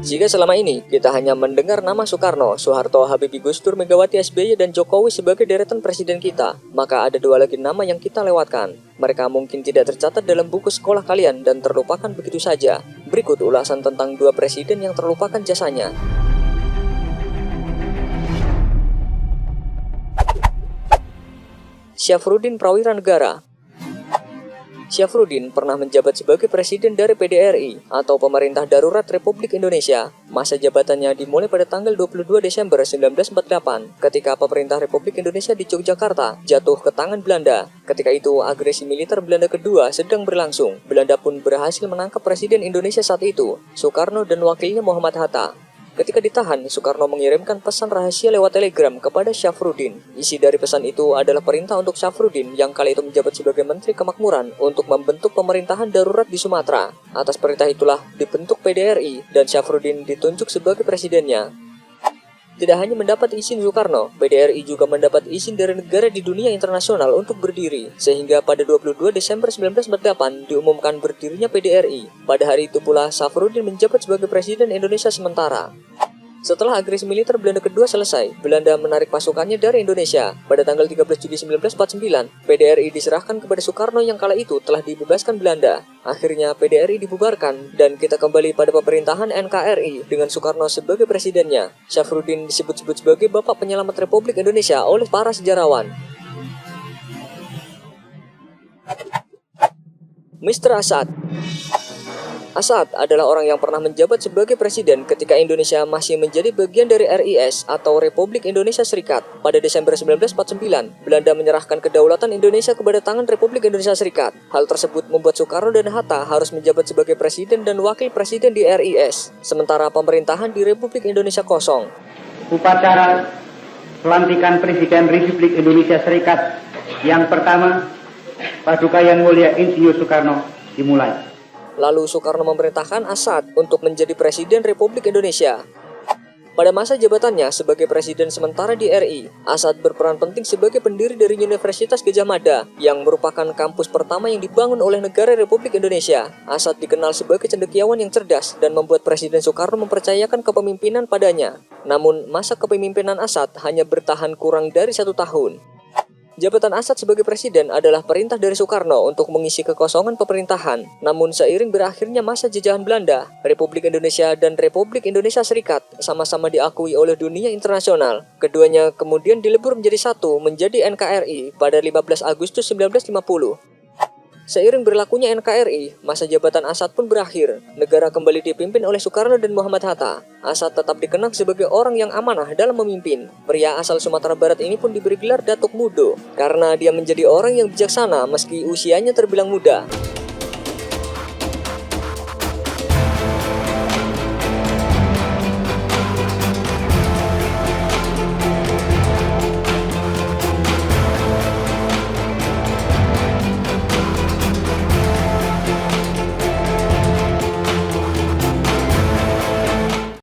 Jika selama ini kita hanya mendengar nama Soekarno, Soeharto, Habibie, Gus Dur, Megawati, SBY, dan Jokowi sebagai deretan presiden kita, maka ada dua lagi nama yang kita lewatkan. Mereka mungkin tidak tercatat dalam buku sekolah kalian dan terlupakan begitu saja. Berikut ulasan tentang dua presiden yang terlupakan jasanya. Syafruddin Prawira Negara. Syafruddin pernah menjabat sebagai presiden dari PDRI atau Pemerintah Darurat Republik Indonesia. Masa jabatannya dimulai pada tanggal 22 Desember 1948 ketika pemerintah Republik Indonesia di Yogyakarta jatuh ke tangan Belanda. Ketika itu agresi militer Belanda kedua sedang berlangsung. Belanda pun berhasil menangkap Presiden Indonesia saat itu, Soekarno, dan wakilnya Muhammad Hatta. Ketika ditahan, Soekarno mengirimkan pesan rahasia lewat telegram kepada Syafruddin. Isi dari pesan itu adalah perintah untuk Syafruddin yang kala itu menjabat sebagai Menteri Kemakmuran untuk membentuk pemerintahan darurat di Sumatera. Atas perintah itulah dibentuk PDRI dan Syafruddin ditunjuk sebagai presidennya. Tidak hanya mendapat izin Soekarno, PDRI juga mendapat izin dari negara di dunia internasional untuk berdiri. Sehingga pada 22 Desember 1948 diumumkan berdirinya PDRI. Pada hari itu pula Syafruddin menjabat sebagai Presiden Indonesia sementara. Setelah agresi militer Belanda kedua selesai, Belanda menarik pasukannya dari Indonesia. Pada tanggal 13 Juli 1949, PDRI diserahkan kepada Soekarno yang kala itu telah dibebaskan Belanda. Akhirnya PDRI dibubarkan dan kita kembali pada pemerintahan NKRI dengan Soekarno sebagai presidennya. Syafruddin disebut-sebut sebagai Bapak Penyelamat Republik Indonesia oleh para sejarawan. Mr. Asad. Asad adalah orang yang pernah menjabat sebagai presiden ketika Indonesia masih menjadi bagian dari RIS atau Republik Indonesia Serikat. Pada Desember 1949, Belanda menyerahkan kedaulatan Indonesia kepada tangan Republik Indonesia Serikat. Hal tersebut membuat Soekarno dan Hatta harus menjabat sebagai presiden dan wakil presiden di RIS, sementara pemerintahan di Republik Indonesia kosong. Upacara pelantikan Presiden Republik Indonesia Serikat yang pertama, Paduka Yang Mulia Insinyur Soekarno, dimulai. Lalu Soekarno memerintahkan Asad untuk menjadi Presiden Republik Indonesia. Pada masa jabatannya sebagai Presiden sementara di RI, Asad berperan penting sebagai pendiri dari Universitas Gadjah Mada yang merupakan kampus pertama yang dibangun oleh negara Republik Indonesia. Asad dikenal sebagai cendekiawan yang cerdas dan membuat Presiden Soekarno mempercayakan kepemimpinan padanya. Namun, masa kepemimpinan Asad hanya bertahan kurang dari 1 tahun. Jabatan Asad sebagai presiden adalah perintah dari Soekarno untuk mengisi kekosongan pemerintahan. Namun seiring berakhirnya masa jajahan Belanda, Republik Indonesia dan Republik Indonesia Serikat sama-sama diakui oleh dunia internasional. Keduanya kemudian dilebur menjadi satu menjadi NKRI pada 15 Agustus 1950. Seiring berlakunya NKRI, masa jabatan Asad pun berakhir. Negara kembali dipimpin oleh Soekarno dan Muhammad Hatta. Asad tetap dikenang sebagai orang yang amanah dalam memimpin. Pria asal Sumatera Barat ini pun diberi gelar Datuk Mudo, karena dia menjadi orang yang bijaksana meski usianya terbilang muda.